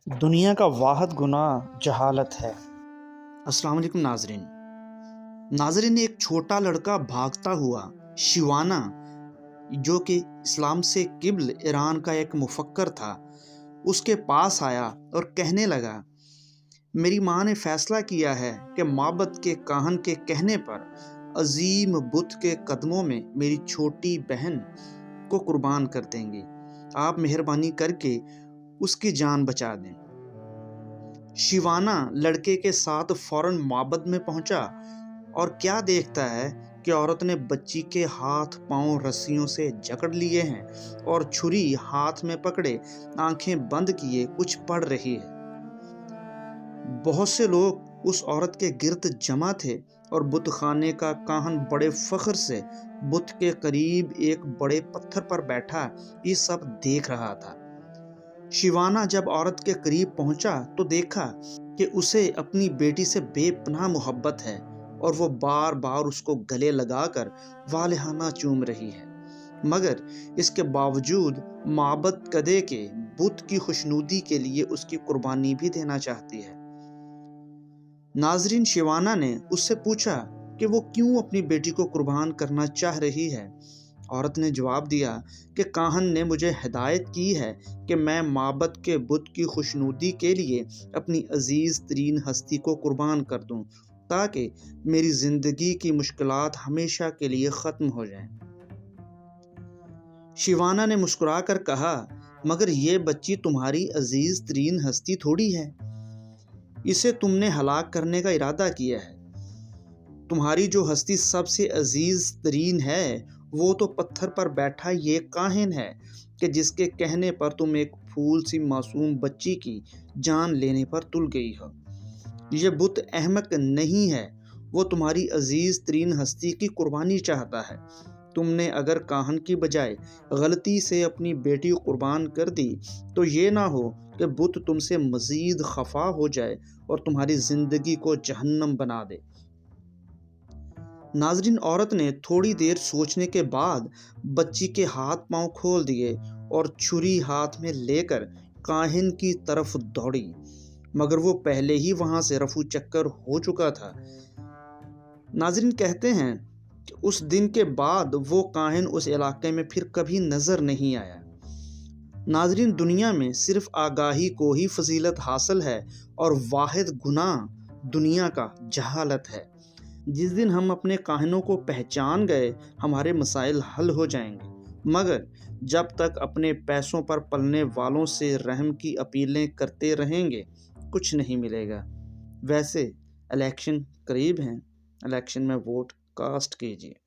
دنیا کا واحد گناہ جہالت ہے۔ السلام علیکم ناظرین، ایک چھوٹا لڑکا بھاگتا ہوا شیوانا، جو کہ اسلام سے قبل ایران کا ایک مفکر تھا، اس کے پاس آیا اور کہنے لگا، میری ماں نے فیصلہ کیا ہے کہ معبد کے کاہن کے کہنے پر عظیم بت کے قدموں میں میری چھوٹی بہن کو قربان کر دیں گے۔ آپ مہربانی کر کے اس کی جان بچا دیں۔ شیوانا لڑکے کے ساتھ فوراً معبد میں پہنچا اور کیا دیکھتا ہے کہ عورت نے بچی کے ہاتھ پاؤں رسیوں سے جکڑ لیے ہیں اور چھری ہاتھ میں پکڑے آنکھیں بند کیے کچھ پڑھ رہی ہے۔ بہت سے لوگ اس عورت کے گرد جمع تھے اور بت خانے کا کاہن بڑے فخر سے بت کے قریب ایک بڑے پتھر پر بیٹھا یہ سب دیکھ رہا تھا۔ شیوانا جب عورت کے قریب پہنچا تو دیکھا کہ اسے اپنی بیٹی سے بے پناہ محبت ہے اور وہ بار بار اس کو گلے لگا کر والہانہ چوم رہی ہے، مگر اس کے باوجود معبد کدے کے بت کی خوشنودی کے لیے اس کی قربانی بھی دینا چاہتی ہے۔ ناظرین، شیوانا نے اس سے پوچھا کہ وہ کیوں اپنی بیٹی کو قربان کرنا چاہ رہی ہے۔ عورت نے جواب دیا کہ کاہن نے مجھے ہدایت کی ہے کہ میں معبد کے بت کی خوشنودی کے لیے اپنی عزیز ترین ہستی کو قربان کر دوں تاکہ میری زندگی کی مشکلات ہمیشہ کے لیے ختم ہو جائیں۔ شیوانا نے مسکرا کر کہا، مگر یہ بچی تمہاری عزیز ترین ہستی تھوڑی ہے، اسے تم نے ہلاک کرنے کا ارادہ کیا ہے۔ تمہاری جو ہستی سب سے عزیز ترین ہے وہ تو پتھر پر بیٹھا یہ کاہن ہے کہ جس کے کہنے پر تم ایک پھول سی معصوم بچی کی جان لینے پر تل گئی ہو۔ یہ بت احمق نہیں ہے، وہ تمہاری عزیز ترین ہستی کی قربانی چاہتا ہے۔ تم نے اگر کاہن کی بجائے غلطی سے اپنی بیٹی قربان کر دی تو یہ نہ ہو کہ بت تم سے مزید خفا ہو جائے اور تمہاری زندگی کو جہنم بنا دے۔ ناظرین، عورت نے تھوڑی دیر سوچنے کے بعد بچی کے ہاتھ پاؤں کھول دیے اور چھری ہاتھ میں لے کر کاہن کی طرف دوڑی، مگر وہ پہلے ہی وہاں سے رفو چکر ہو چکا تھا۔ ناظرین کہتے ہیں کہ اس دن کے بعد وہ کاہن اس علاقے میں پھر کبھی نظر نہیں آیا۔ ناظرین، دنیا میں صرف آگاہی کو ہی فضیلت حاصل ہے اور واحد گناہ دنیا کا جہالت ہے۔ جس دن ہم اپنے کاہنوں کو پہچان گئے ہمارے مسائل حل ہو جائیں گے، مگر جب تک اپنے پیسوں پر پلنے والوں سے رحم کی اپیلیں کرتے رہیں گے کچھ نہیں ملے گا۔ ویسے الیکشن قریب ہیں، الیکشن میں ووٹ کاسٹ کیجیے۔